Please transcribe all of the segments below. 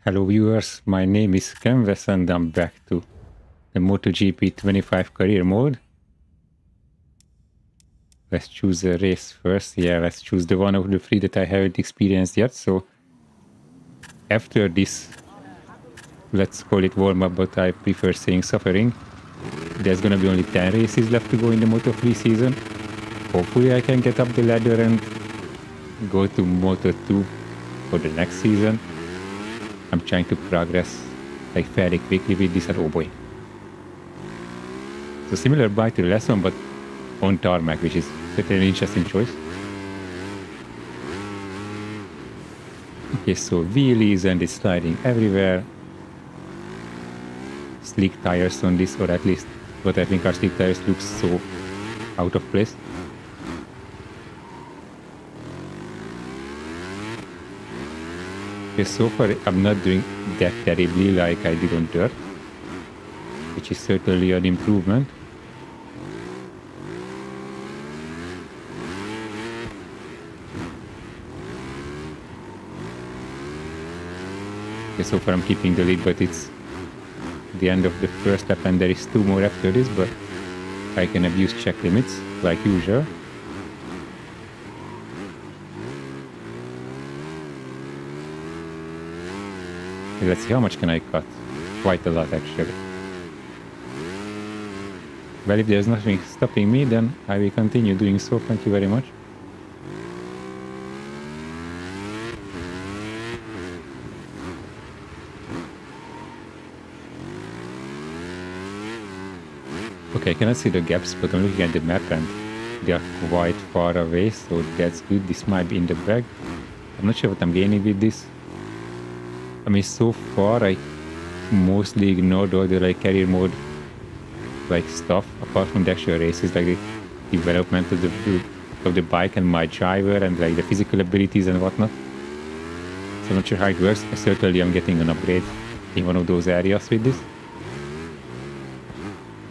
Hello viewers, my name is Canvas and I'm back to the MotoGP 25 career mode. Let's choose a race first. Yeah, let's choose the one of the three that I haven't experienced yet. So after this, let's call it warm-up, but I prefer saying suffering. There's gonna be only 10 races left to go in the Moto3 season. Hopefully I can get up the ladder and go to Moto2 for the next season. I'm trying to progress like fairly quickly with this, and oh boy. So similar bike to the last one, but on tarmac, which is certainly an interesting choice. Okay, so wheelies and it's sliding everywhere. Slick tires on this, or at least what I think are slick tires, looks so out of place. Okay, so far I'm not doing that terribly like I did on dirt, which is certainly an improvement. Okay, so far I'm keeping the lead, but it's the end of the first lap and there is 2 more after this, but I can abuse check limits like usual. Okay, let's see how much can I cut. Quite a lot actually. Well, if there's nothing stopping me, then I will continue doing so. Thank you very much. Okay, I cannot see the gaps, but I'm looking at the map and they are quite far away, so that's good. This might be in the bag. I'm not sure what I'm gaining with this. I mean, so far I mostly ignored all the like career mode like stuff, apart from the actual races, like the development of the bike and my driver and like the physical abilities and whatnot. So I'm not sure how it works. Certainly I'm getting an upgrade in one of those areas with this.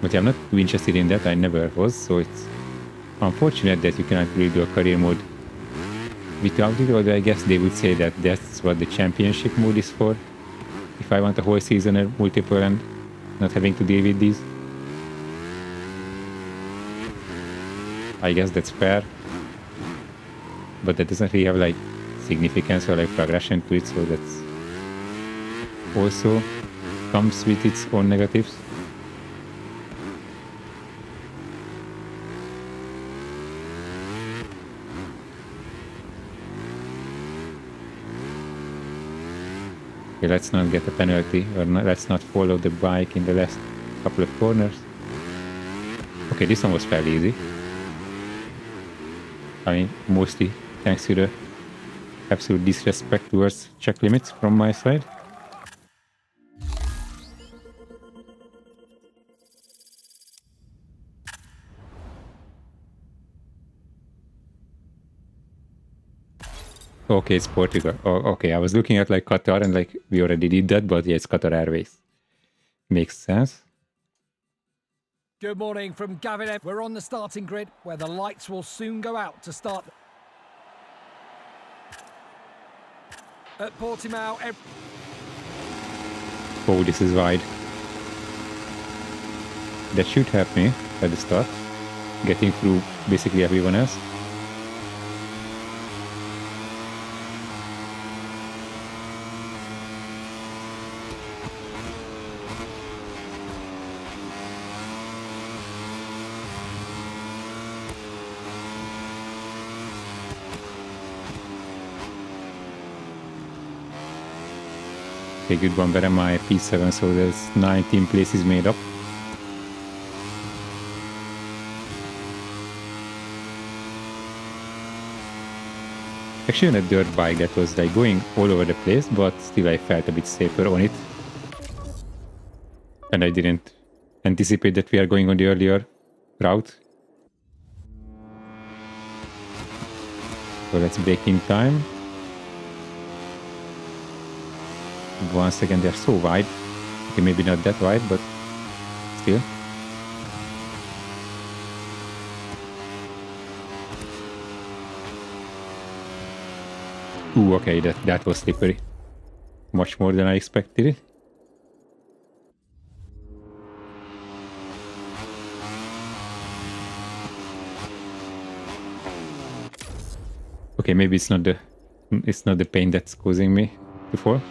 But yeah, I'm not too interested in that. I never was, so it's unfortunate that you cannot really do a career mode without it, although I guess they would say that that's what the championship mode is for. If I want a whole season or multiple and not having to deal with these. I guess that's fair. But that doesn't really have like significance or like progression to it, so that's also comes with its own negatives. Okay, let's not get a penalty, or not, let's not follow the bike in the last couple of corners. Okay, this one was fairly easy. I mean, mostly thanks to the absolute disrespect towards check limits from my side. Okay, it's Portugal. Oh, okay, I was looking at like Qatar and like we already did that, but yeah, it's Qatar Airways. Makes sense. Good morning from Gavin. We're on the starting grid where the lights will soon go out to start. At Portimao. Oh, this is wide. That should help me at the start, getting through basically everyone else. Okay, good one, better my P7, so there's 19 places made up. Actually on a dirt bike that was like going all over the place, but still I felt a bit safer on it. And I didn't anticipate that we are going on the earlier route. So let's break in time. 1 second, they're so wide. Okay, maybe not that wide, but still. Ooh, okay, that was slippery. much more than I expected it. Okay, maybe it's not the pain that's causing me to fall.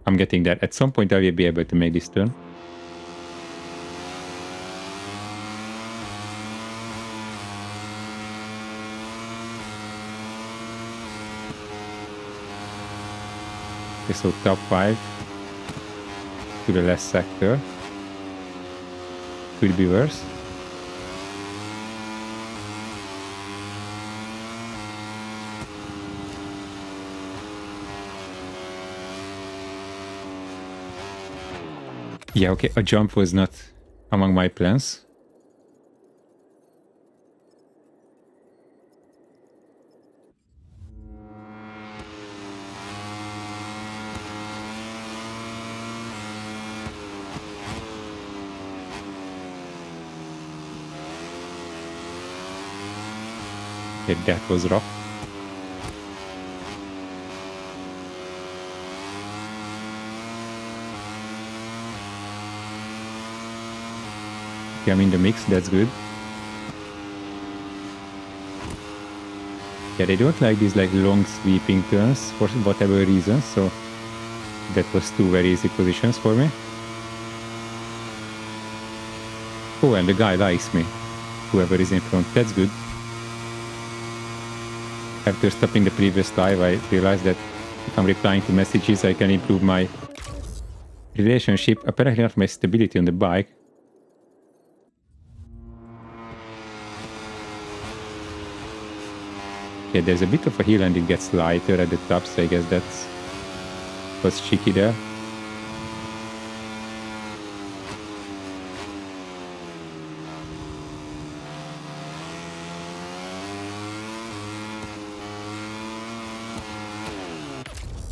I'm getting that. At some point I will be able to make this turn. Okay, so top 5 to the last sector. Could be worse. Yeah, okay, a jump was not among my plans. Okay, that was rough. Okay, I'm in the mix, that's good. Yeah, they don't like these like long sweeping turns for whatever reason, so that was 2 very easy positions for me. Oh, and the guy likes me. Whoever is in front, that's good. After stopping the previous live, I realized that if I'm replying to messages, I can improve my relationship, apparently not my stability on the bike. Yeah, there's a bit of a hill and it gets lighter at the top, so I guess that's what's cheeky there.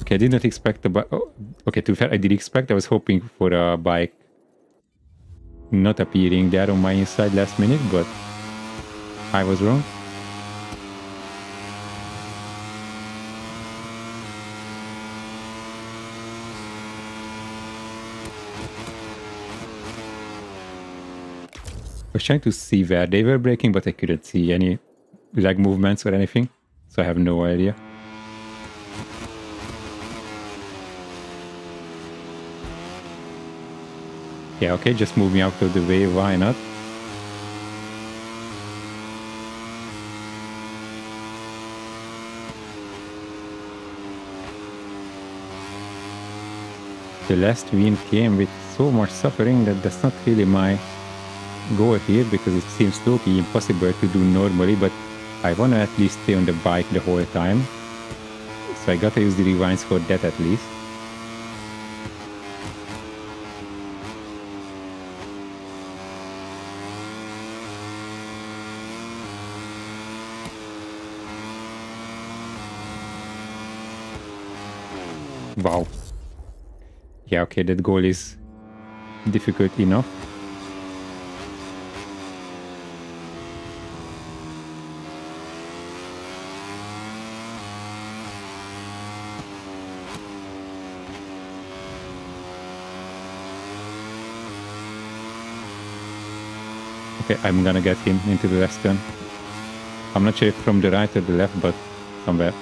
Okay, I did not expect the bike. Oh, okay, to be fair, I did expect. I was hoping for a bike not appearing there on my inside last minute, but I was wrong. I was trying to see where they were braking, but I couldn't see any leg movements or anything, so I have no idea. Yeah, okay, just move me out of the way, why not? The last win came with so much suffering that that's not really my goal here, because it seems totally impossible to do normally, but I want to at least stay on the bike the whole time. So I gotta use the rewinds for that at least. Wow. Yeah, okay, that goal is difficult enough. Okay, I'm gonna get him into the last turn. I'm not sure if from the right or the left, but somewhere.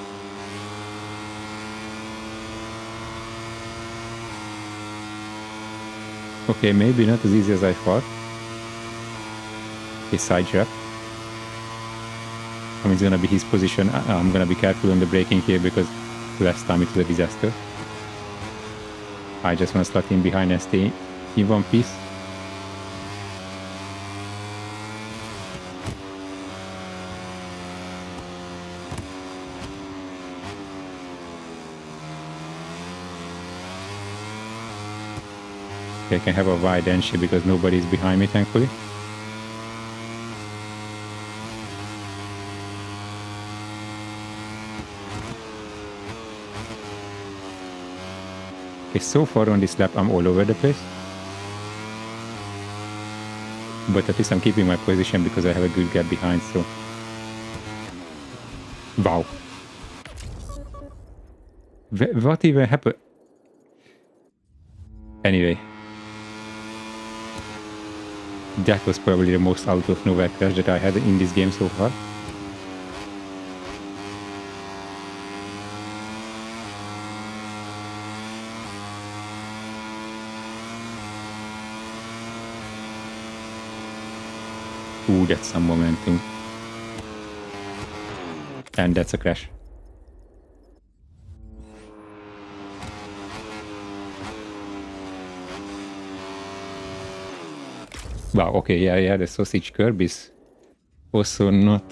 Okay, maybe not as easy as I thought. A side jab. I mean, it's gonna be his position. I'm gonna be careful on the braking here because last time it was a disaster. I just want to slot in behind and stay in one piece. Okay, I can have a wide entry because nobody's behind me, thankfully. Okay, so far on this lap, I'm all over the place. But at least I'm keeping my position because I have a good gap behind, so Wow. What even happened? Anyway. That was probably the most out of nowhere crash that I had in this game so far. Ooh, that's some momentum. And that's a crash. Wow, okay, yeah, the sausage curb is also not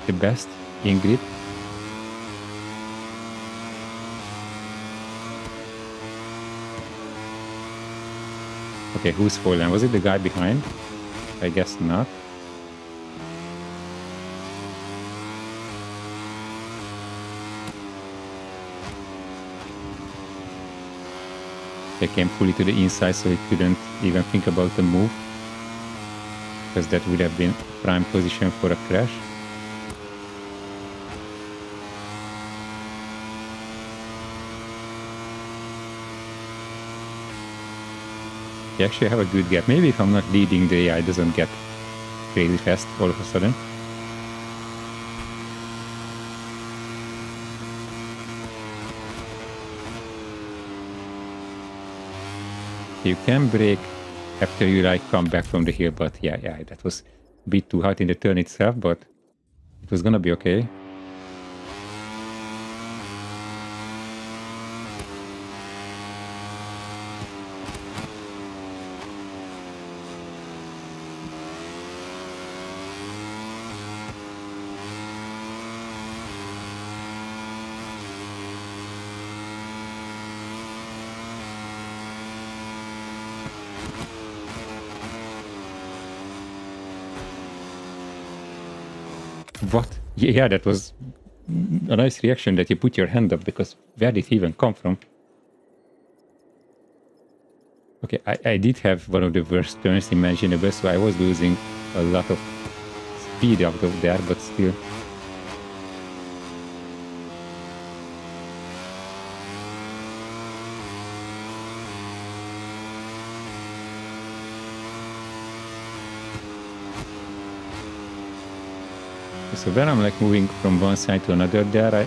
the best in grip. Okay, who's fallen? Was it the guy behind? I guess not. They came fully to the inside, so he couldn't even think about the move, because that would have been prime position for a crash. You actually have a good gap. Maybe if I'm not leading, the AI doesn't get crazy fast all of a sudden. You can brake after you like come back from the hill, but yeah, that was a bit too hot in the turn itself, but it was gonna be okay. What? Yeah, that was a nice reaction that you put your hand up, because where did he even come from? Okay, I did have one of the worst turns imaginable, so I was losing a lot of speed out of there, but still. So when I'm like moving from one side to another there, I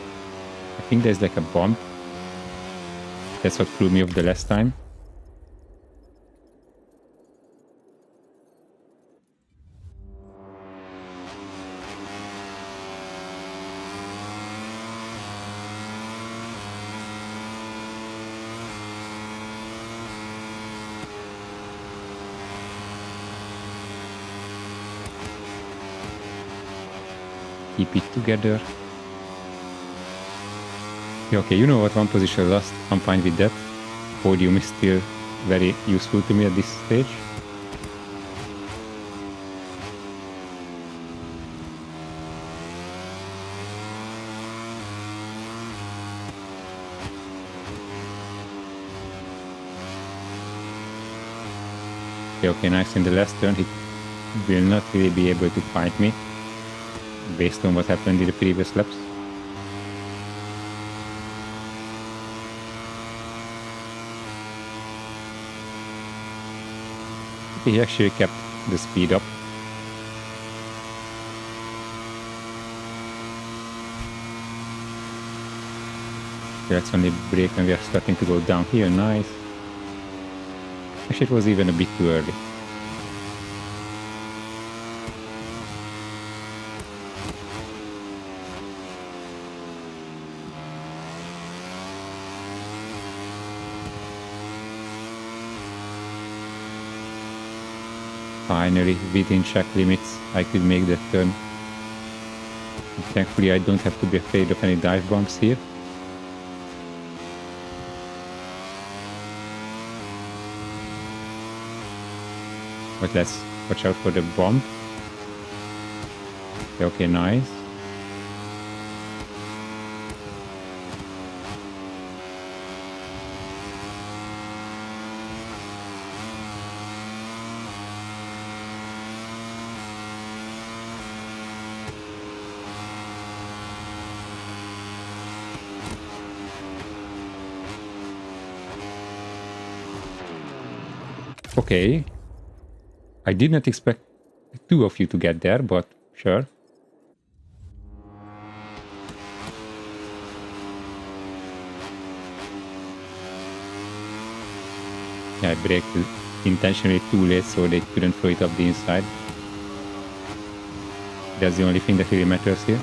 think there's like a bump. That's what threw me off the last time. Keep it together. Yeah, okay, you know what, one position lost, I'm fine with that. Podium is still very useful to me at this stage. Okay, nice. In the last turn, he will not really be able to fight me based on what happened in the previous laps. He actually kept the speed up. Let's only brake when we are starting to go down here. Nice. Actually, it was even a bit too early. Finally, within track limits, I could make that turn. And thankfully, I don't have to be afraid of any dive bumps here. But let's watch out for the bump. Okay, nice. Okay. I did not expect two of you to get there, but sure. Yeah, I braked intentionally too late so they couldn't throw it up the inside. That's the only thing that really matters here.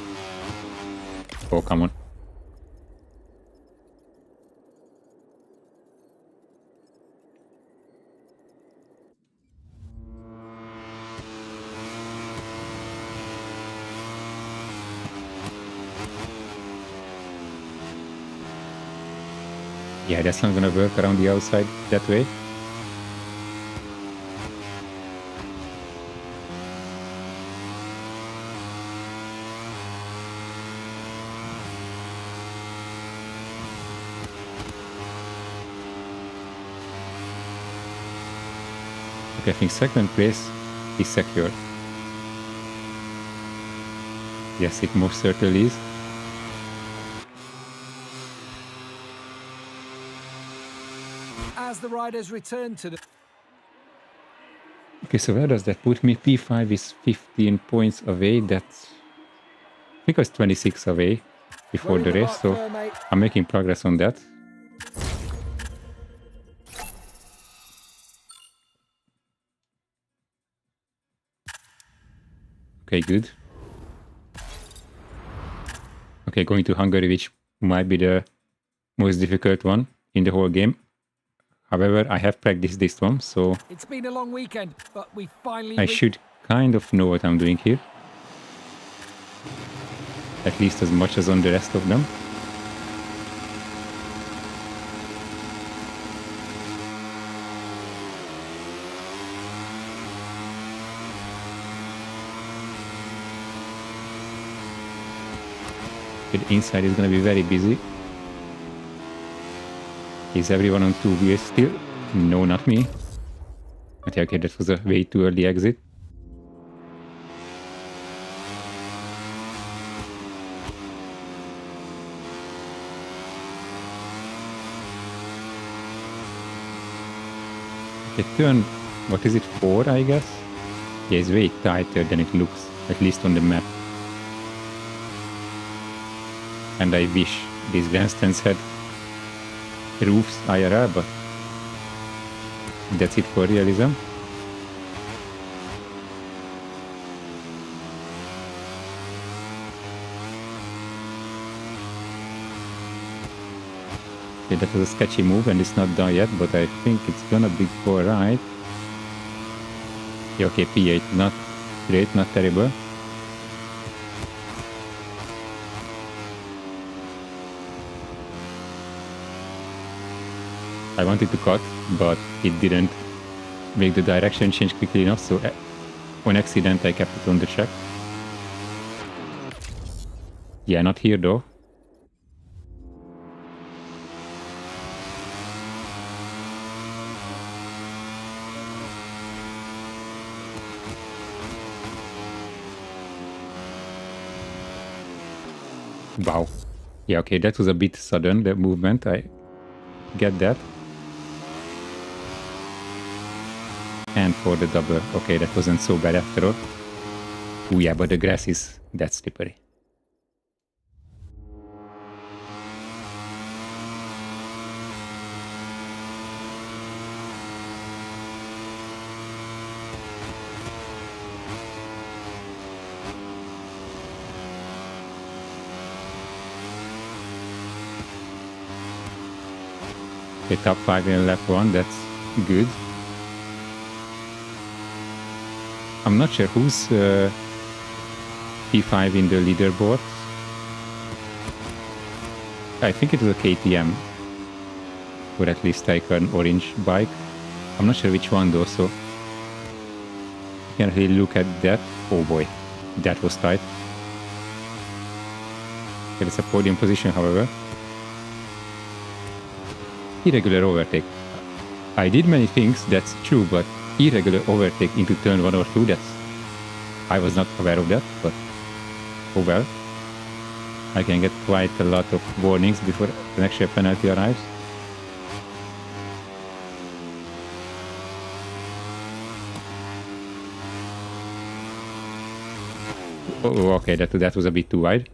Oh, come on. Yeah, that's not gonna work around the outside that way. Okay, I think second place is secure. Yes, it most certainly is. As the riders return to the... Okay, so where does that put me? P5 is 15 points away. That's... I think I was 26 away before We're in the the race, mark so there, mate. I'm making progress on that. Okay, good. Okay, going to Hungary, which might be the most difficult one in the whole game. However, I have practiced this one, so It's been a long weekend, but we finally... I should kind of know what I'm doing here. At least as much as on the rest of them. The inside is going to be very busy. Is everyone on two wheels still? No, not me. But yeah, okay, that was a way too early exit. Okay, turn, what is it, 4, I guess? Yeah, it's way tighter than it looks, at least on the map. And I wish these grandstands had roofs IRL, but that's it for realism. Okay, that was a sketchy move and it's not done yet, but I think it's gonna be alright. Yeah, okay, P8, not great, not terrible. I wanted to cut, but it didn't make the direction change quickly enough, so on accident I kept it on the track. Yeah, not here though. Wow. Yeah, okay, that was a bit sudden, the movement, I get that. And for the double, okay, that wasn't so bad after all. Oh yeah, but the grass is that slippery. Okay, top 5 in lap 1, that's good. I'm not sure who's P5 in the leaderboard. I think it was a KTM, or at least like an orange bike. I'm not sure which one though, so you can really look at that. Oh boy, that was tight. Okay, it's a podium position, however. Irregular overtake. I did many things, that's true, but irregular overtake into turn 1 or 2, that's... I was not aware of that, but oh well. I can get quite a lot of warnings before the next year penalty arrives. Oh, okay, that was a bit too wide.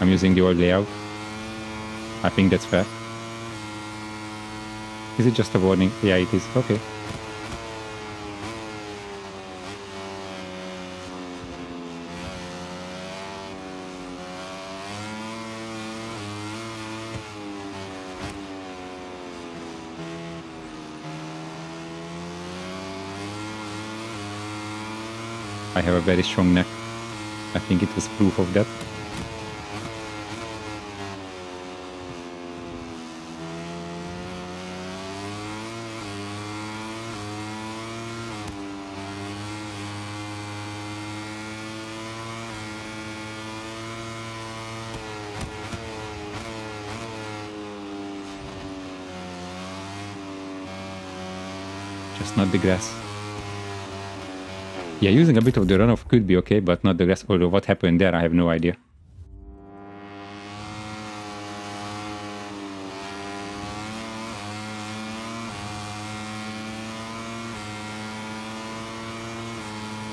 I'm using the old layout. I think that's fair. Is it just a warning? Yeah, it is. Okay. I have a very strong neck. I think it was proof of that. Just not the grass. Yeah, using a bit of the runoff could be okay, but not the grass. Although what happened there, I have no idea.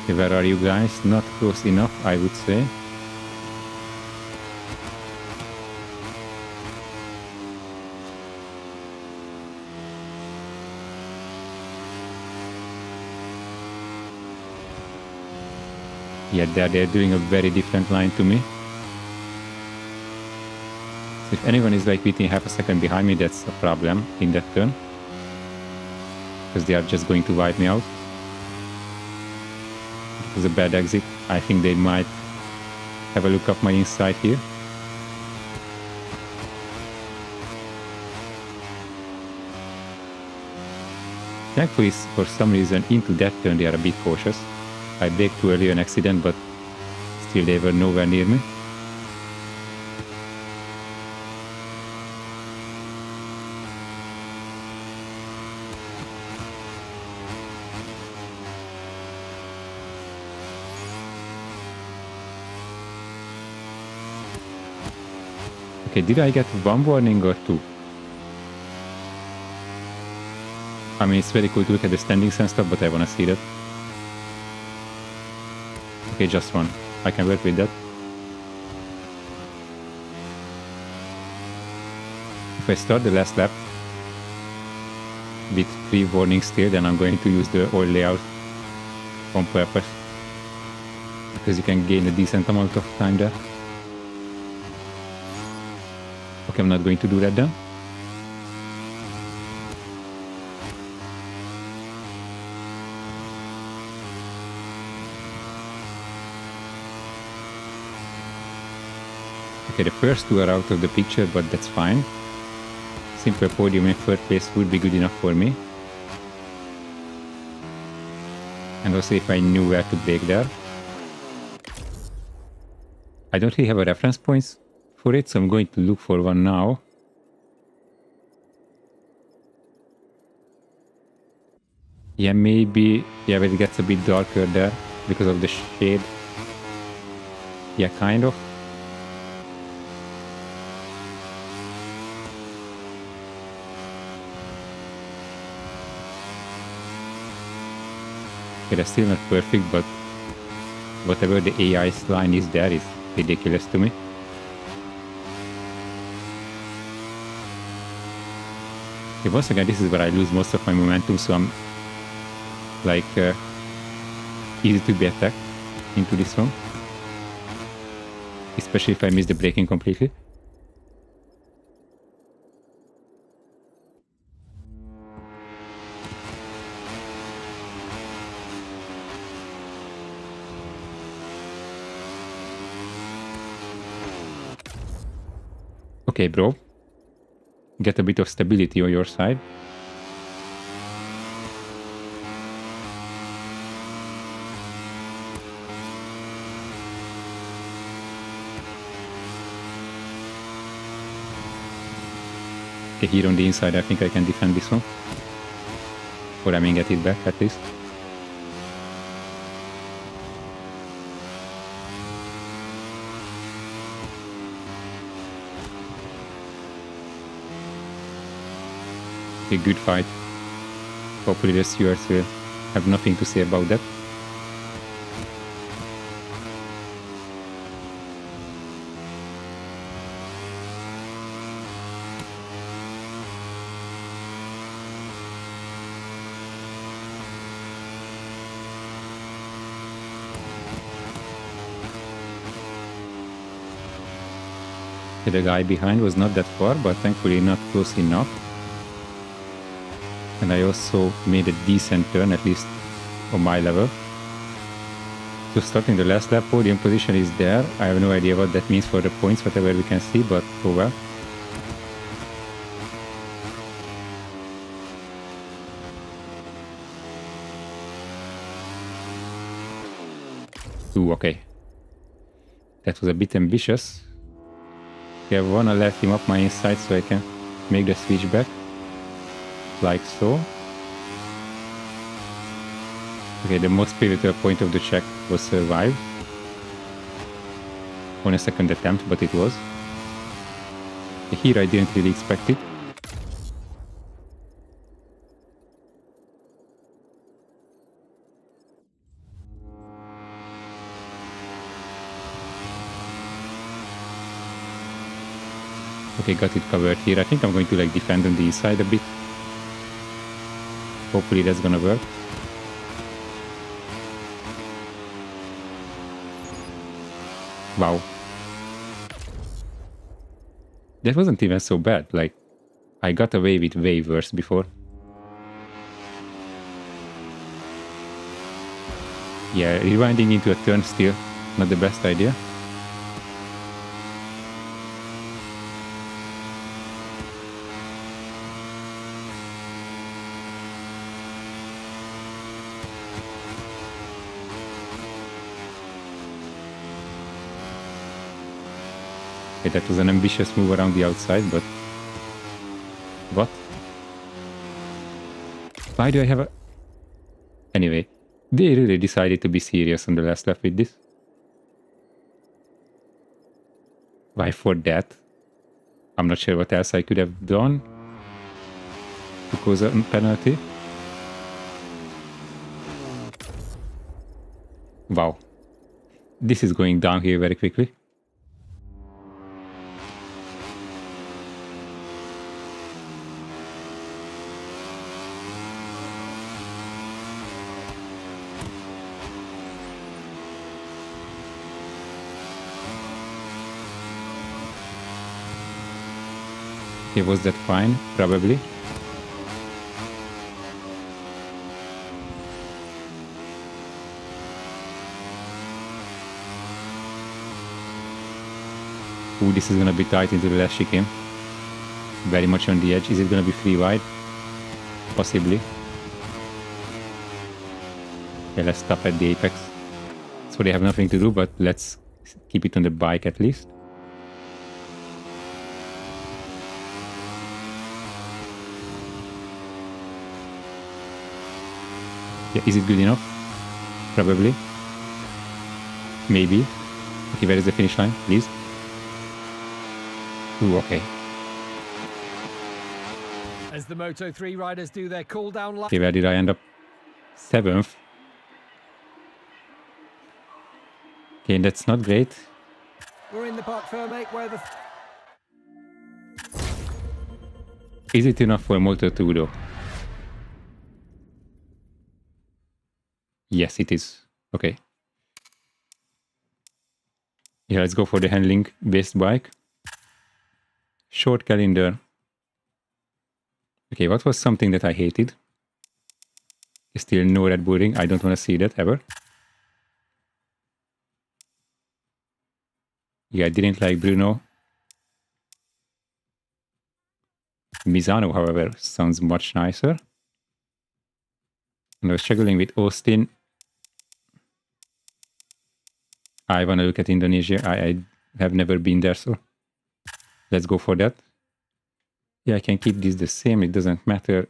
Okay, where are you guys? Not close enough, I would say. Yeah, they're doing a very different line to me. So if anyone is like within half a second behind me, that's a problem in that turn. Because they are just going to wipe me out. It was a bad exit. I think they might have a look up my inside here. Thankfully, for some reason, into that turn they are a bit cautious. I braked too early an accident, but still they were nowhere near me. Okay, did I get one warning or two? I mean, it's very cool to look at the standings and stuff, but I want to see that. Okay, just one. I can work with that. If I start the last lap with 3 warnings still, then I'm going to use the old layout on purpose. Because you can gain a decent amount of time there. Okay, I'm not going to do that then. Okay, the first 2 are out of the picture, but that's fine. Simple podium in 3rd place would be good enough for me. And also if I knew where to brake there. I don't really have a reference points for it, so I'm going to look for one now. Yeah, maybe, yeah, but it gets a bit darker there because of the shade. Yeah, kind of. Okay, that's still not perfect, but whatever the AI's line is there is ridiculous to me. Okay, once again, this is where I lose most of my momentum, so I'm like easy to be attacked into this one. Especially if I miss the braking completely. Okay, bro. Get a bit of stability on your side. Okay, here on the inside, I think I can defend this one. Or I mean get it back at least. Okay, good fight. Hopefully the stewards will have nothing to say about that. The guy behind was not that far, but thankfully not close enough. And I also made a decent turn, at least on my level. So starting the last lap, podium position is there. I have no idea what that means for the points, whatever we can see, but oh well. Ooh, okay. That was a bit ambitious. Okay, I wanna let him up my inside so I can make the switch back. Like so. Okay, the most pivotal point of the check was survived. On a second attempt, but it was. Here I didn't really expect it. Okay, got it covered here. I think I'm going to like defend on the inside a bit. Hopefully that's gonna work. Wow. That wasn't even so bad. Like, I got away with way worse before. Yeah, rewinding into a turn still not the best idea. Okay, that was an ambitious move around the outside, but... What? Why do I have a... Anyway, they really decided to be serious on the last lap with this. Why for that? I'm not sure what else I could have done to cause a penalty. Wow. This is going down here very quickly. Okay, was that fine? Probably. Ooh, this is gonna be tight into the last chicane. Very much on the edge. Is it gonna be free wide? Possibly. Okay, let's stop at the apex. So they have nothing to do, but let's keep it on the bike at least. Yeah, is it good enough? Probably. Maybe. Okay, where is the finish line, please? Ooh, okay. As the Moto3 riders do their cool down lap. Okay, where did I end up? 7th. Okay, that's not great. We're in the Parc Fermé where the... Is it enough for Moto2 though? Yes, it is. Okay. Yeah, let's go for the handling based bike. Short calendar. Okay, what was something that I hated? Still no Red Bull ring. I don't want to see that ever. Yeah, I didn't like Bruno. Misano, however, sounds much nicer. And I was struggling with Austin. I want to look at Indonesia. I have never been there, so let's go for that. Yeah, I can keep this the same. It doesn't matter.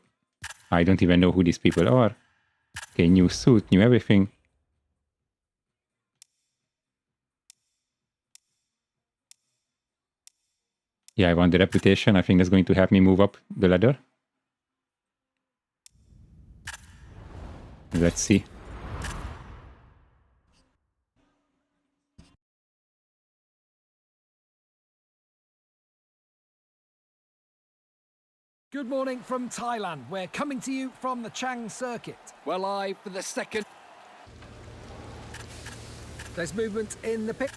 I don't even know who these people are. Okay, new suit, new everything. Yeah, I want the reputation. I think that's going to help me move up the ladder. Let's see. Good morning from Thailand. We're coming to you from the Chang circuit. We're live for the second. There's movement in the pit.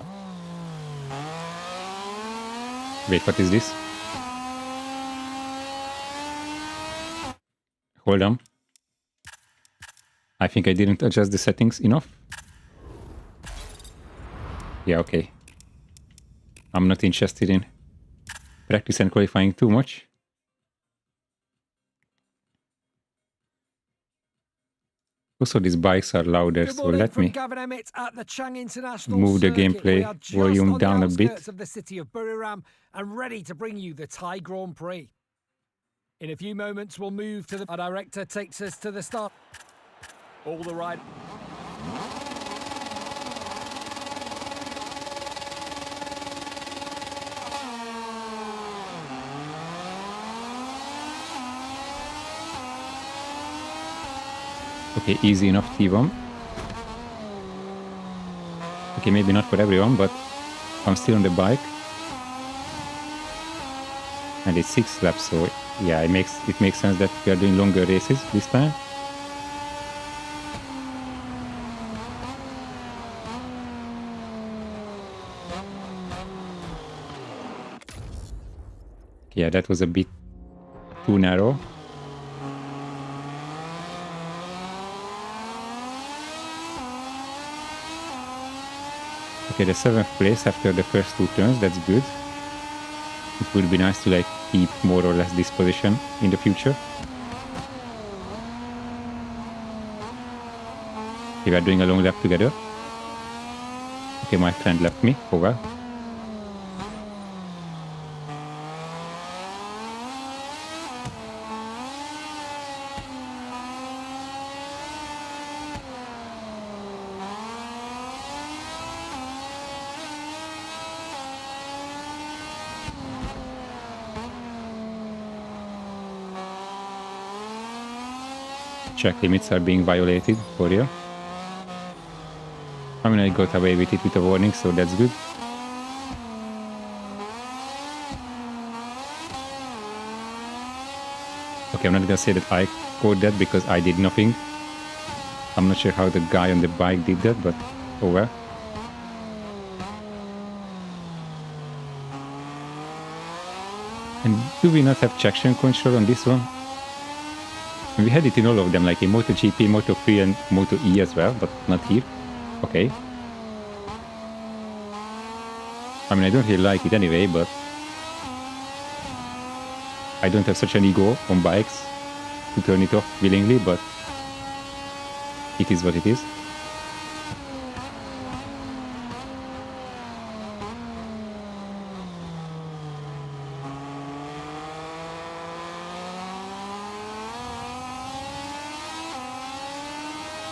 Wait, what is this? Hold on. I think I didn't adjust the settings enough. Yeah, okay. I'm not interested in practice and qualifying too much. Also, these bikes are louder, Good so morning let from me Gavin Emmett at the Chang International move the Circuit. We gameplay are just volume on down the a bit. outskirts of the city of Buriram and ready to bring you the Thai Grand Prix. In a few moments, we'll move to the... Our director takes us to the start. All the right. Okay, easy enough T1. Okay, maybe not for everyone, but I'm still on the bike. And it's 6 laps, so yeah, it makes sense that we are doing longer races this time. Yeah, that was a bit too narrow. Okay, the 7th place after the first 2 turns, that's good. It would be nice to like keep more or less this position in the future. Okay, we are doing a long lap together. Okay, my friend left me. Oh well. Track limits are being violated for real. I mean, I got away with it with a warning, so that's good. Okay, I'm not gonna say that I caught that because I did nothing. I'm not sure how the guy on the bike did that, but oh well. And do we not have traction control on this one? We had it in all of them, like in MotoGP, Moto3 and Moto E as well, but not here. Okay. I mean, I don't really like it anyway, but I don't have such an ego on bikes to turn it off willingly, but it is what it is.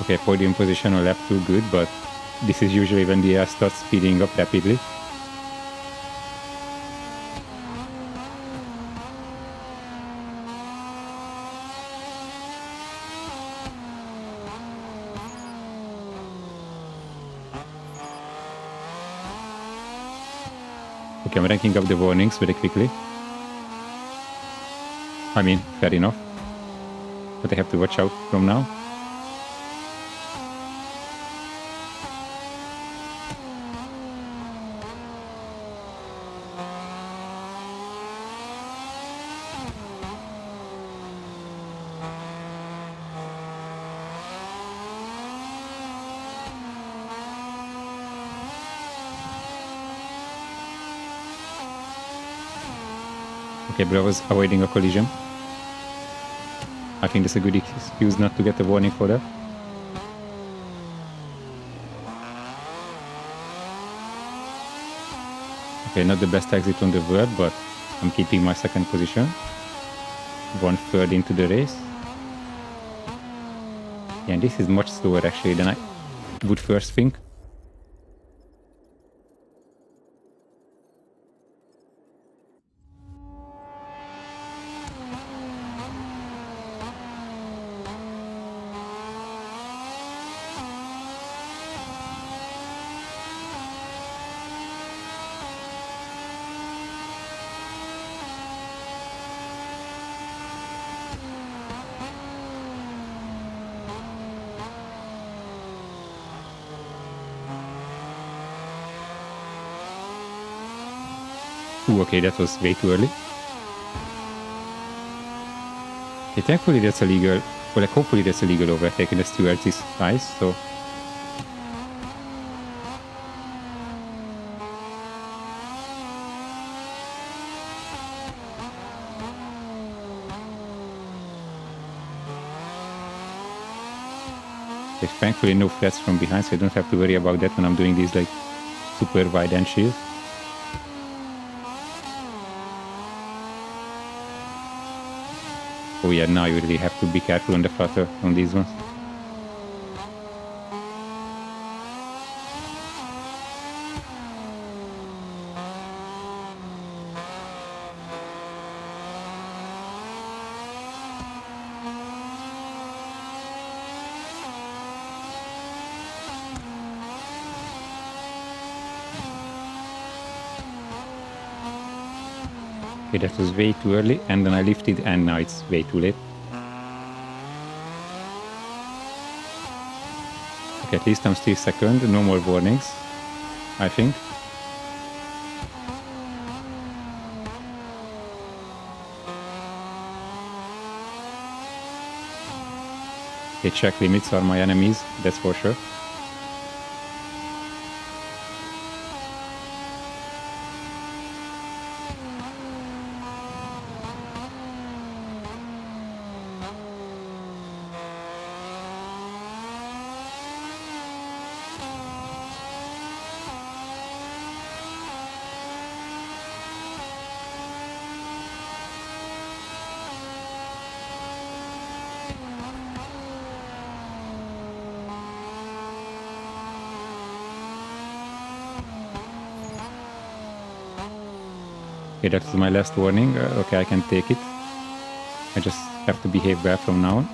Okay, podium position on lap 2, good, but this is usually when the air starts speeding up rapidly. Okay, I'm ranking up the warnings very quickly. I mean, fair enough. But I have to watch out from now. Okay, but I was avoiding a collision. I think that's a good excuse not to get a warning for that. Okay, not the best exit on the world, but I'm keeping my second position. 1/3 into the race. Yeah, and this is much slower actually than I would first think. Ooh, okay, that was way too early. Okay, thankfully that's a legal, well, like hopefully that's a legal overtake and the Stewart is nice, so. Okay, thankfully no flats from behind, so I don't have to worry about that when I'm doing these like super wide entries. Oh yeah, now you really have to be careful on the flutter on these ones. Okay, that was way too early, and then I lifted, and now it's way too late. Okay, at least I'm still second, no more warnings, I think. Okay, track limits are my enemies, that's for sure. Okay, that was my last warning. Okay, I can take it. I just have to behave well from now on.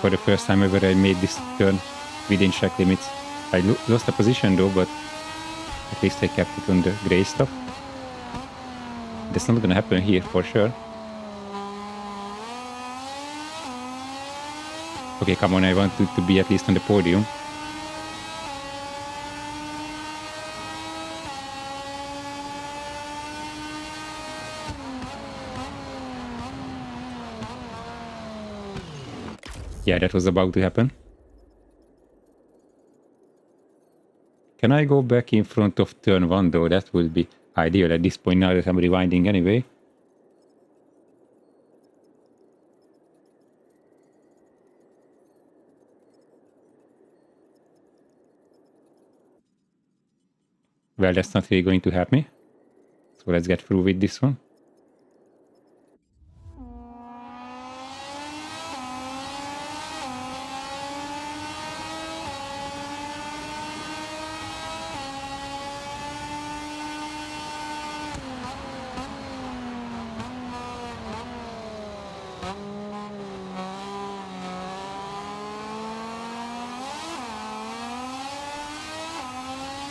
For the first time ever, I made this turn within track limits. I lost a position though, but at least I kept it on the gray stuff. That's not gonna happen here for sure. Okay, come on, I want to be at least on the podium. Yeah, that was about to happen. Can I go back in front of turn 1 though? That would be ideal at this point now that I'm rewinding anyway. Well, that's not really going to help me. So let's get through with this one.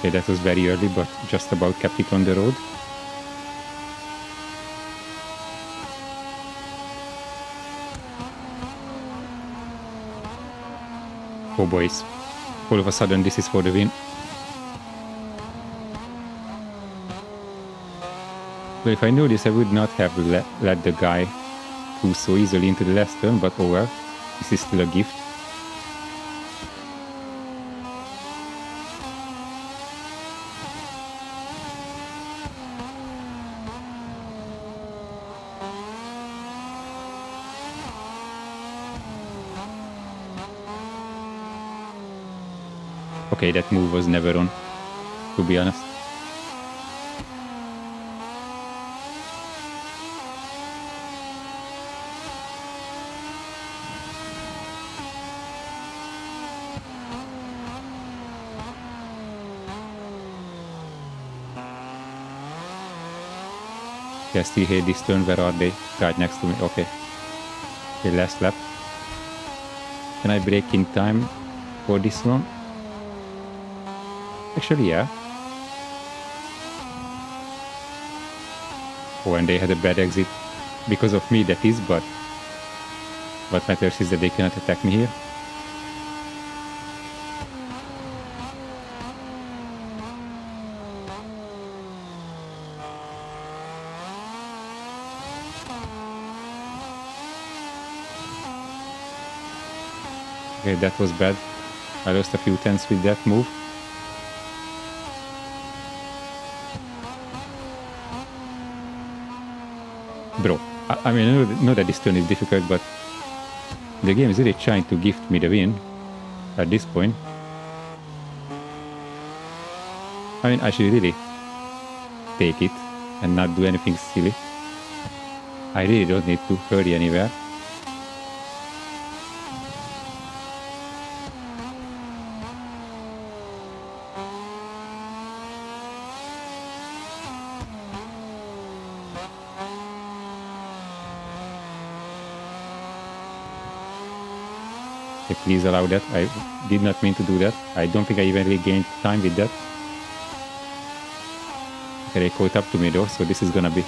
Okay, that was very early, but just about kept it on the road. Oh boys, all of a sudden this is for the win. Well, if I knew this, I would not have let the guy through so easily into the last turn, but oh well, this is still a gift. Okay, that move was never on, to be honest. Okay, I still hate this turn. Where are they? Right next to me. Okay. Okay, last lap. Can I brake in time for this one? Actually, yeah. Oh, and they had a bad exit. Because of me, that is, but what matters is that they cannot attack me here. Okay, that was bad. I lost a few tenths with that move. Bro, I mean, I know that this turn is difficult, but the game is really trying to gift me the win at this point. I mean, I should really take it and not do anything silly. I really don't need to hurry anywhere. Okay, please allow that. I did not mean to do that. I don't think I even really gained time with that. Okay, they caught up to me though, so this is gonna be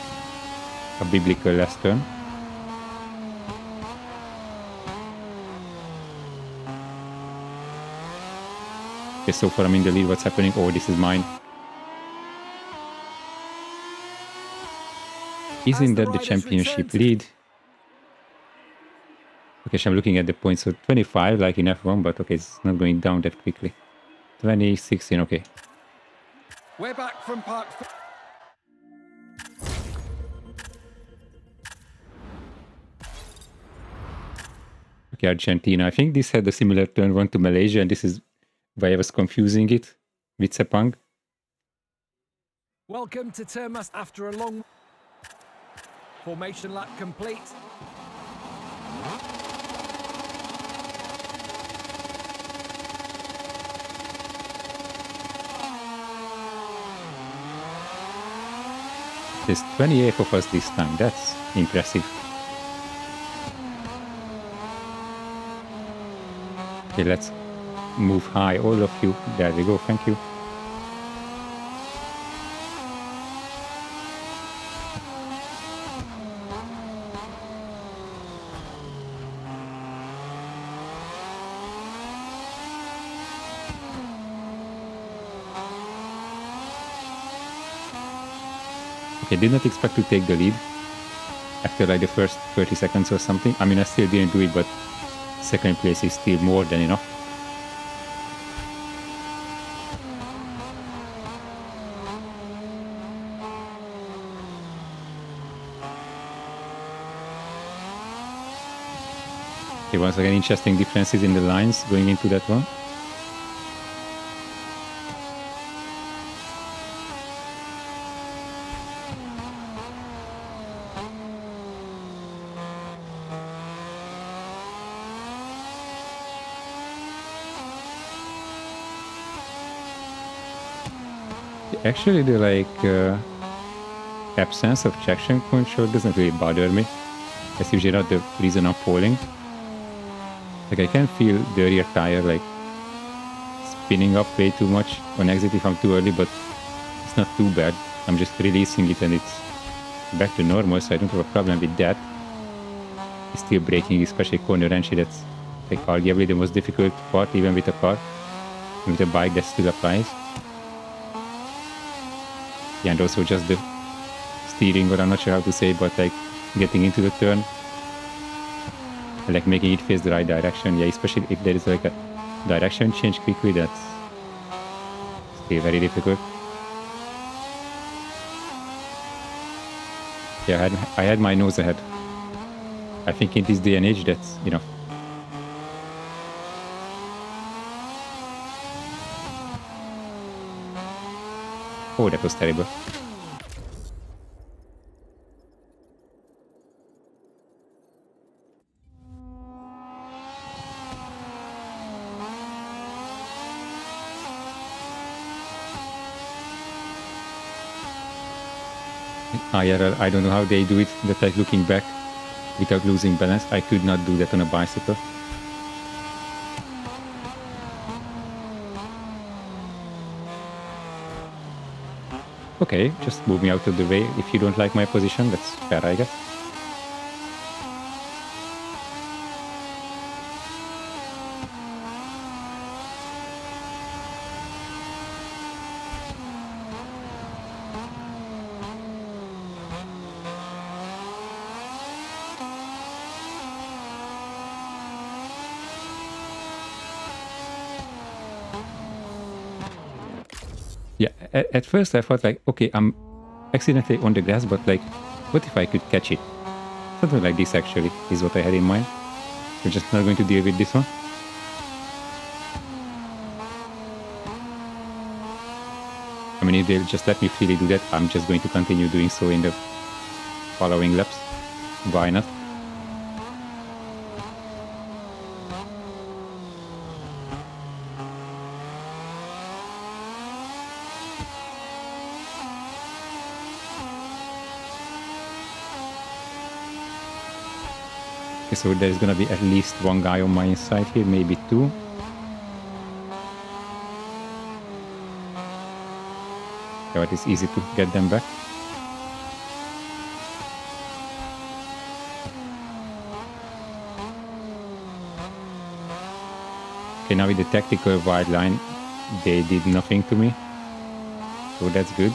a biblical last turn. Okay, so far I'm in the lead. What's happening? Oh, this is mine. Isn't that the championship lead? Okay, so I'm looking at the points. So 25, like in F1, but okay, it's not going down that quickly. 20, 16, okay. We're back from park. Okay, Argentina. I think this had a similar turn one to Malaysia, and this is why I was confusing it with Sepang. Welcome to Termas after a long formation lap complete. There's 28 of us this time. That's impressive. Okay, let's move high, all of you. There we go, thank you. Okay, did not expect to take the lead after like the first 30 seconds or something. I mean, I still didn't do it, but second place is still more than enough. Okay, once again, interesting differences in the lines going into that one. Actually, the absence of traction control doesn't really bother me. That's usually not the reason I'm falling. Like I can feel the rear tire like spinning up way too much on exit if I'm too early, but it's not too bad. I'm just releasing it and it's back to normal, so I don't have a problem with that. It's still braking, especially corner entry. That's like arguably the most difficult part, even with a car. With a bike, that still applies. Yeah, and also just the steering, or I'm not sure how to say, but like getting into the turn, like making it face the right direction. Yeah, especially if there is like a direction change quickly, that's still very difficult. Yeah, I had my nose ahead. I think in this day and age, that's enough. Oh, that was terrible. IRL, I don't know how they do it, that like looking back without losing balance. I could not do that on a bicycle. Okay, just move me out of the way. If you don't like my position, that's fair, I guess. Yeah, at first I thought like, okay, I'm accidentally on the grass, but like, what if I could catch it? Something like this actually is what I had in mind. We're just not going to deal with this one. I mean, if they'll just let me freely do that, I'm just going to continue doing so in the following laps. Why not? Okay, so there's gonna be at least one guy on my inside here, maybe two. Yeah, but it's easy to get them back. Okay, now with the tactical wide line, they did nothing to me. So that's good.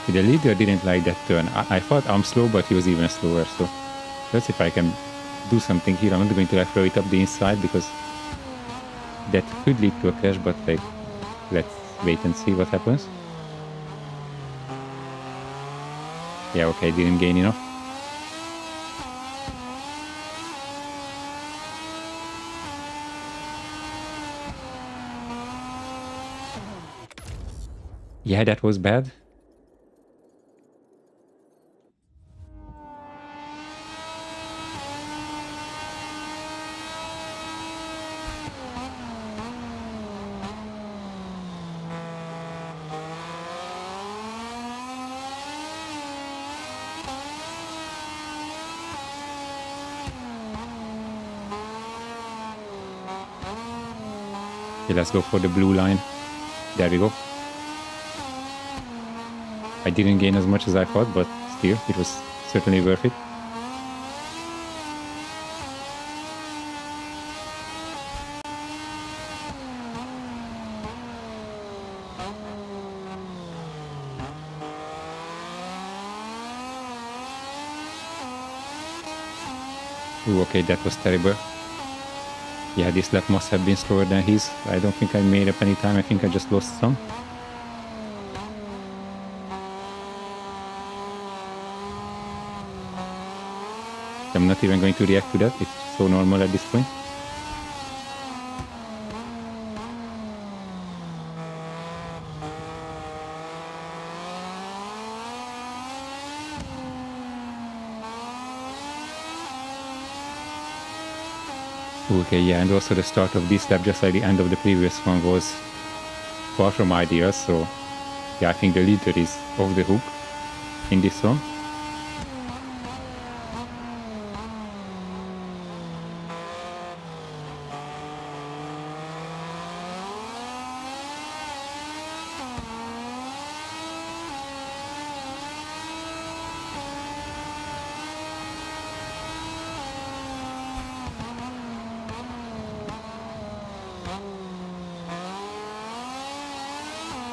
Okay, the leader didn't like that turn. I thought I'm slow, but he was even slower. So let's see if I can do something here. I'm not going to like throw it up the inside because that could lead to a crash, but like, let's wait and see what happens. Yeah, okay, didn't gain enough. Yeah, that was bad. Okay, let's go for the blue line. There we go. I didn't gain as much as I thought, but still, it was certainly worth it. Ooh, okay, that was terrible. Yeah, this lap must have been slower than his. I don't think I made up any time. I think I just lost some. I'm not even going to react to that. It's so normal at this point. Okay, yeah, and also the start of this lap, just like the end of the previous one, was far from ideal. So, yeah, I think the leader is off the hook in this one.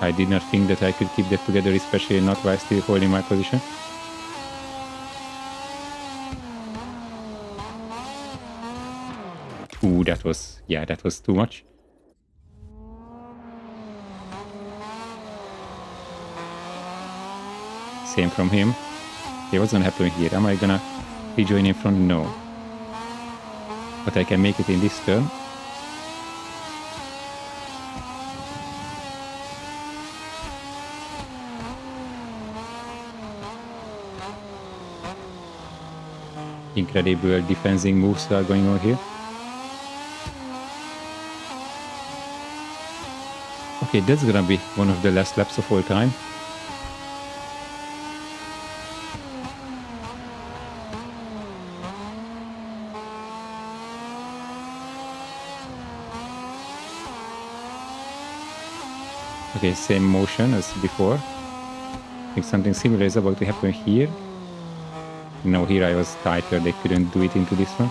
I did not think that I could keep that together, especially not while still holding my position. Ooh, that was too much. Same from him. Okay, what's gonna happen here? Am I gonna rejoin in front? No. But I can make it in this turn. Incredible defending moves are going on here. Okay, that's gonna be one of the last laps of all time. Okay, same motion as before. I think something similar is about to happen here. Now here I was tighter, they couldn't do it into this one.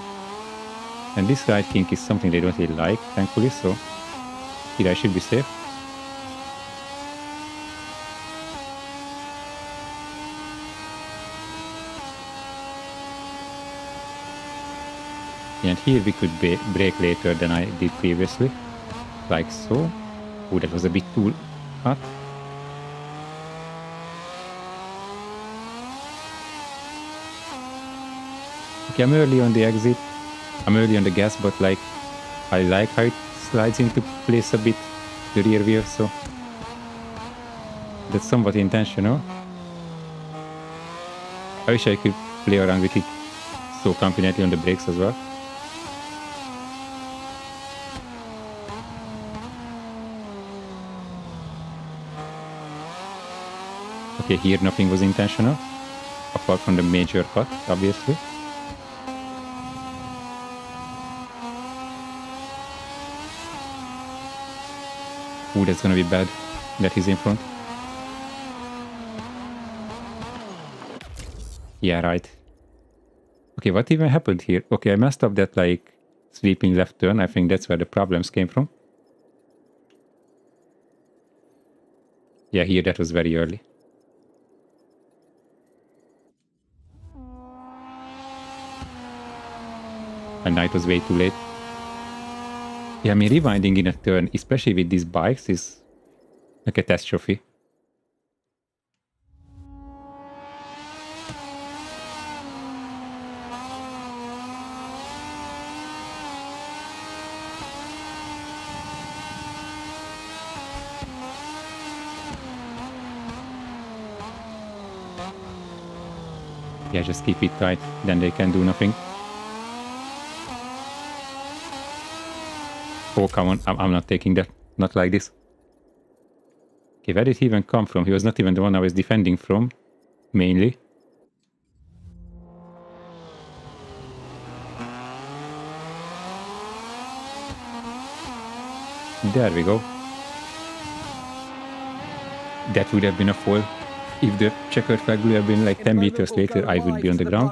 And this right kink is something they don't really like, thankfully, so here I should be safe. And here we could brake later than I did previously, like so. Oh, that was a bit too hot. Okay, I'm early on the exit. I'm early on the gas, but like I like how it slides into place a bit, the rear wheel, so that's somewhat intentional. I wish I could play around with it so confidently on the brakes as well. Okay, here nothing was intentional, apart from the major cut, obviously. Ooh, that's gonna be bad that he's in front. Yeah, right. Okay, what even happened here? Okay, I messed up that like sweeping left turn. I think that's where the problems came from. Yeah, here that was very early. And now it was way too late. Yeah, I mean, rewinding in a turn, especially with these bikes, is a catastrophe. Yeah, just keep it tight, then they can do nothing. Oh, come on, I'm not taking that. Not like this. Okay, where did he even come from? He was not even the one I was defending from, mainly. There we go. That would have been a fall. If the checkered flag would have been like 10 meters later, I would be on the ground.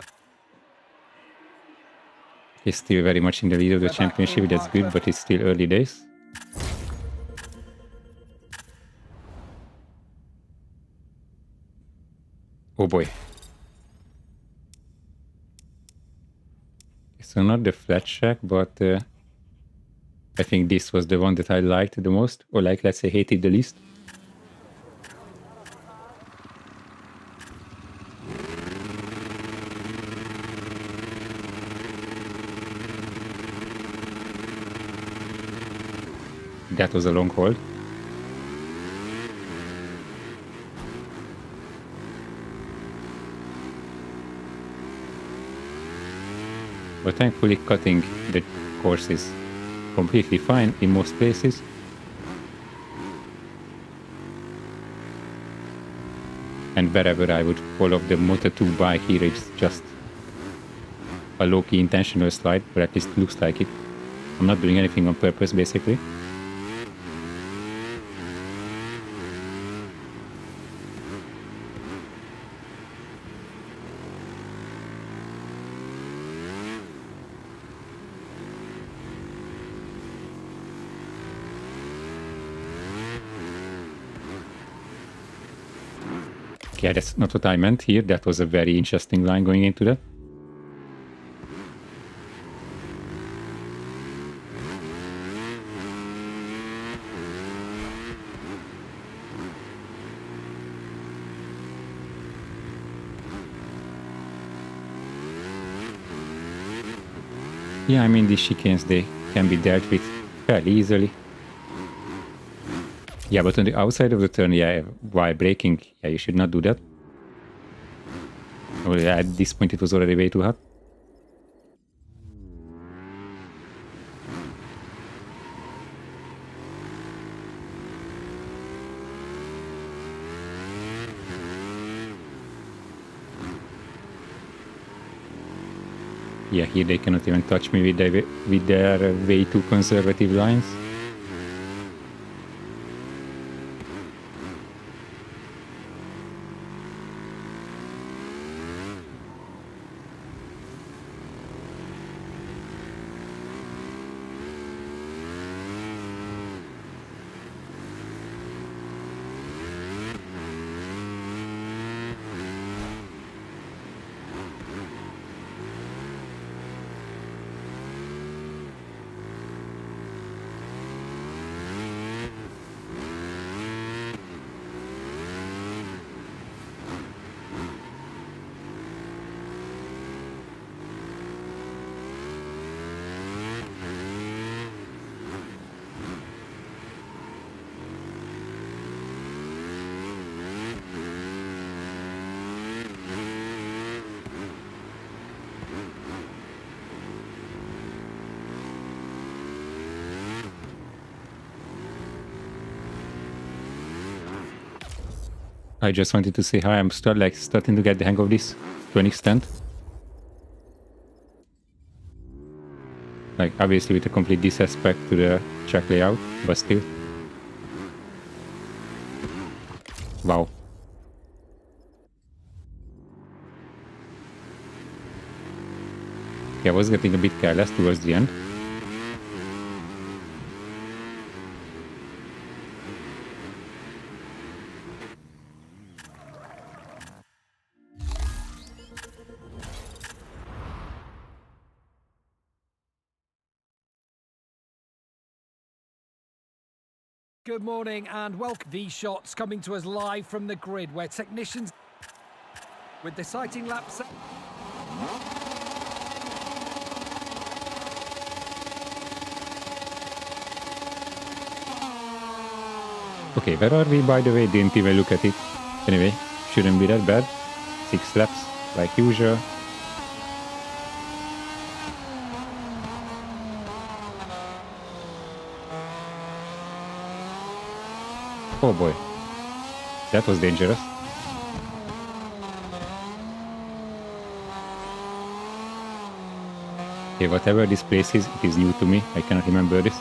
He's still very much in the lead of the championship, that's good, but it's still early days. Oh boy. So not the flat track, but I think this was the one that I liked the most, or like, let's say, hated the least. That was a long hold. But thankfully cutting the course is completely fine in most places. And wherever I would fall off the Moto2 bike here, it's just a low-key intentional slide, or at least looks like it. I'm not doing anything on purpose, basically. Yeah, that's not what I meant here. That was a very interesting line going into that. Yeah, I mean, these chicanes, they can be dealt with fairly easily. Yeah, but on the outside of the turn, yeah, while braking, yeah, you should not do that. Oh, yeah, at this point, it was already way too hot. Yeah, here they cannot even touch me with their way too conservative lines. I just wanted to say hi. I'm starting to get the hang of this to an extent. Like obviously with a complete disrespect to the track layout, but still. Wow. Yeah, I was getting a bit careless towards the end. Good morning and welcome. These shots coming to us live from the grid where technicians with the sighting lap set. Okay, where are we by the way? Didn't even look at it. Anyway, shouldn't be that bad. 6 laps, like usual. Oh boy, that was dangerous. Okay, whatever this place is, it is new to me. I cannot remember this.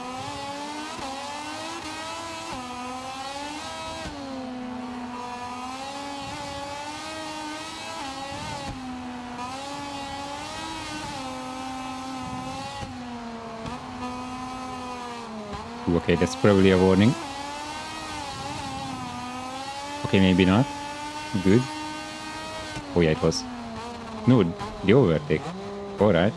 Ooh, okay, that's probably a warning. Okay, maybe not. Good. Oh yeah, it was. No, the overtake. Alright.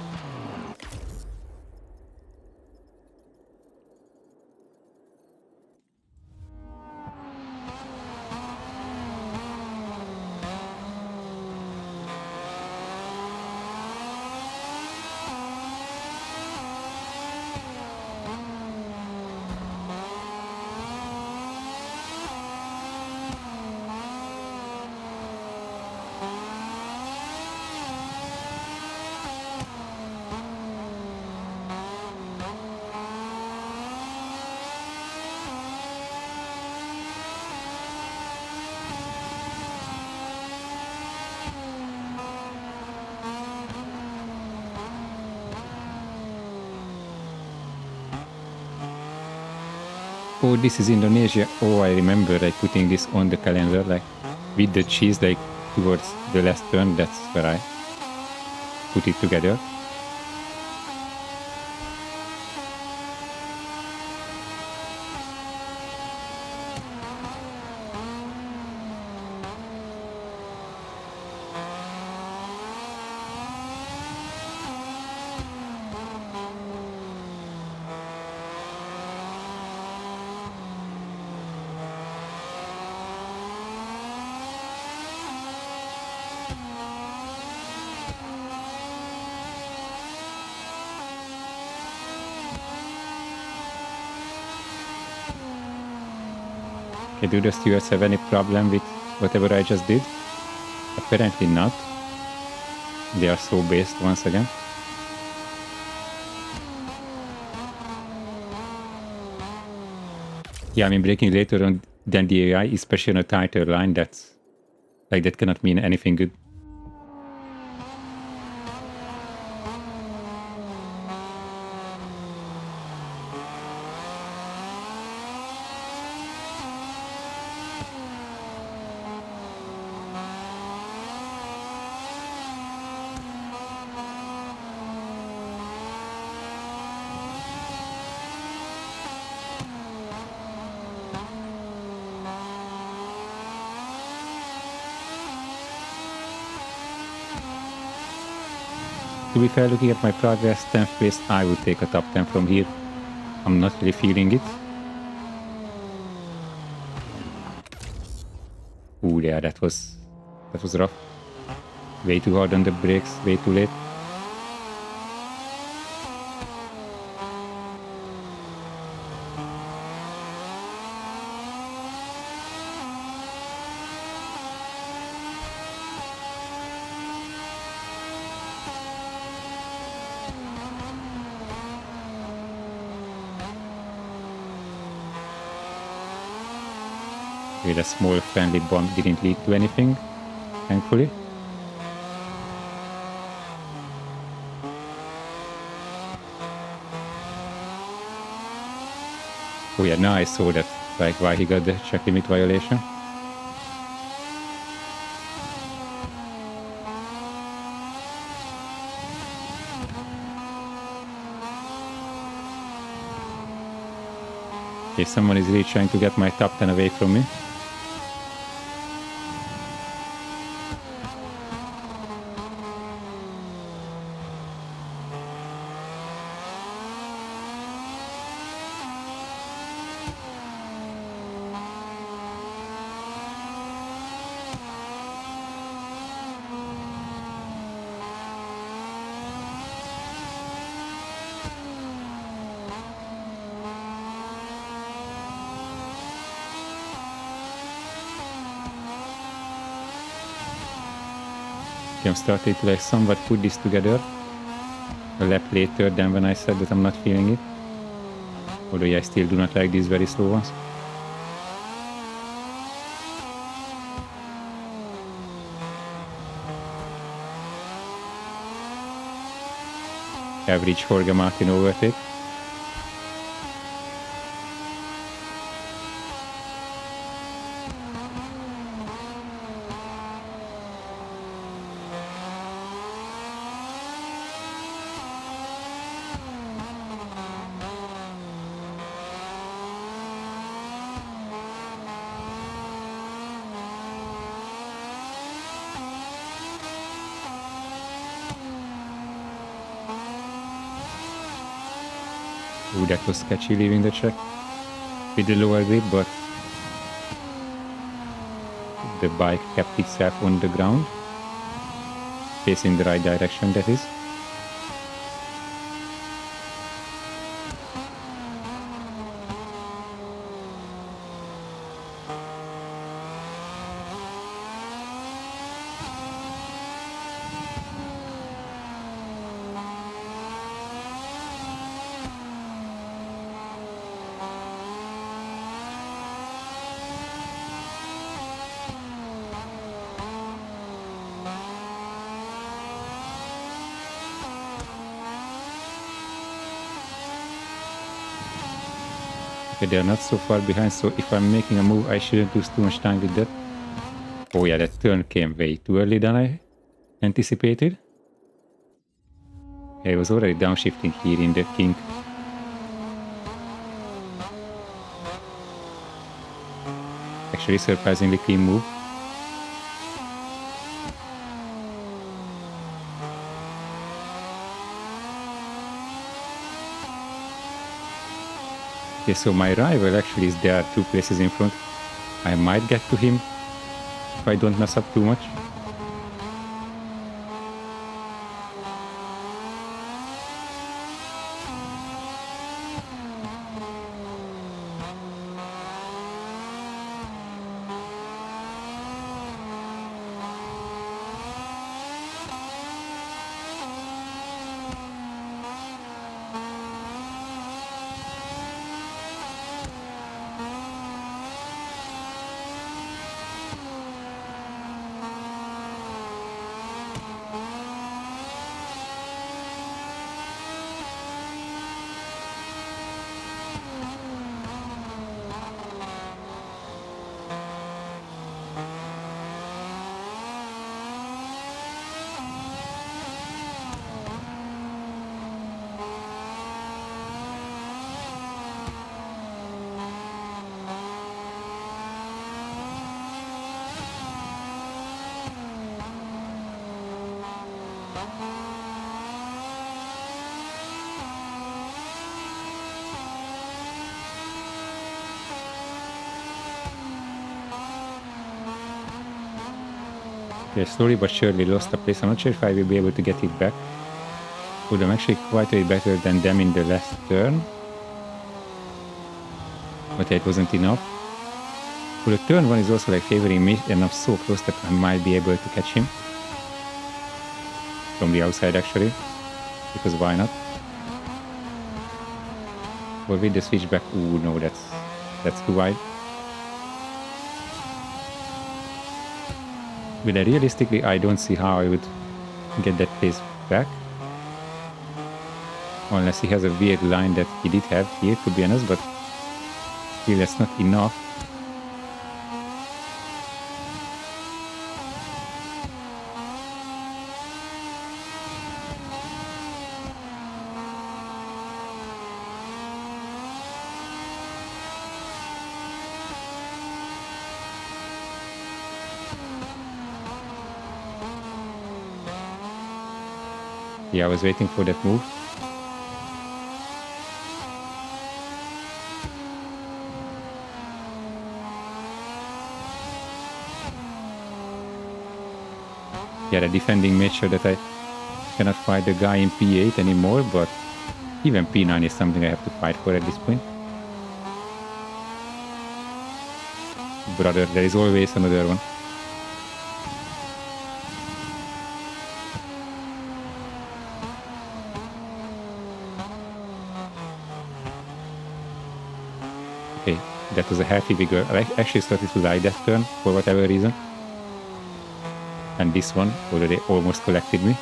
Oh, this is Indonesia. Oh, I remember like putting this on the calendar, like with the cheese, like towards the last turn. That's where I put it together. Okay, do the stewards have any problem with whatever I just did? Apparently not. They are so based once again. Yeah, I mean braking later on than the AI, especially on a tighter line, that's like that cannot mean anything good. To be fair, looking at my progress, 10th place, I would take a top 10 from here. I'm not really feeling it. Ooh, yeah, that was rough. Way too hard on the brakes, way too late. With a small friendly bump didn't lead to anything, thankfully. Oh yeah, now I saw that, like why he got the track limit violation. Okay, someone is really trying to get my top 10 away from me. Okay, I'm starting to like somewhat put this together a lap later than when I said that I'm not feeling it. Although yeah, I still do not like these very slow ones. Average Jorge Martin overtake. Ooh, that was sketchy leaving the track with the lower grip, but the bike kept itself on the ground, facing the right direction, that is. Okay, they are not so far behind, so if I'm making a move, I shouldn't lose too much time with that. Oh yeah, that turn came way too early than I anticipated. I was already downshifting here in the kink. Actually, surprisingly clean move. Okay, so my rival actually is there 2 places in front. I might get to him if I don't mess up too much. Okay, slowly but surely lost a place. I'm not sure if I will be able to get it back. But I'm actually quite a bit better than them in the last turn. But it wasn't enough. Well, the turn 1 is also like favoring me, and I'm so close that I might be able to catch him. From the outside actually. Because why not? But with the switchback, ooh no, that's too wide. But realistically, I don't see how I would get that place back. Unless he has a weird line that he did have here, to be honest, but still that's not enough. Yeah, I was waiting for that move. Yeah, the defending made sure that I cannot fight the guy in P8 anymore, but even P9 is something I have to fight for at this point. Brother, there is always another one. Okay, that was a healthy vigor. I actually started to like that turn for whatever reason. And this one already almost collected me.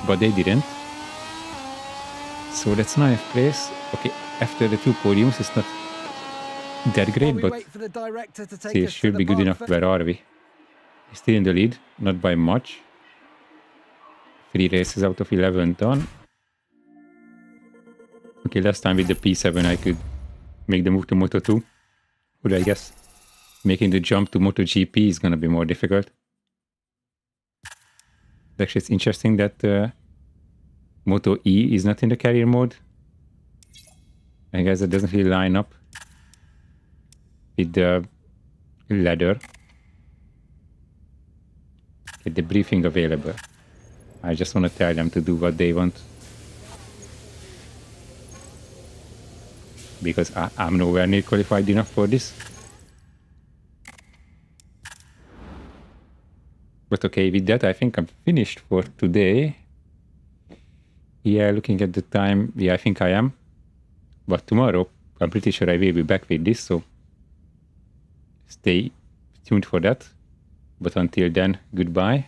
But they didn't. So that's 9th place. Okay, after the 2 podiums, it's not that great, but see, it should be good enough. Where are we? Still in the lead, not by much. 3 races out of 11 done. Okay, last time with the P7 I could make the move to Moto 2. But I guess making the jump to MotoGP is gonna be more difficult. Actually, it's interesting that Moto E is not in the career mode. I guess it doesn't really line up with the ladder. Get the briefing available. I just want to tell them to do what they want. Because I'm nowhere near qualified enough for this. But okay, with that I think I'm finished for today. Yeah, looking at the time, yeah, I think I am. But tomorrow, I'm pretty sure I will be back with this, so stay tuned for that. But until then, goodbye.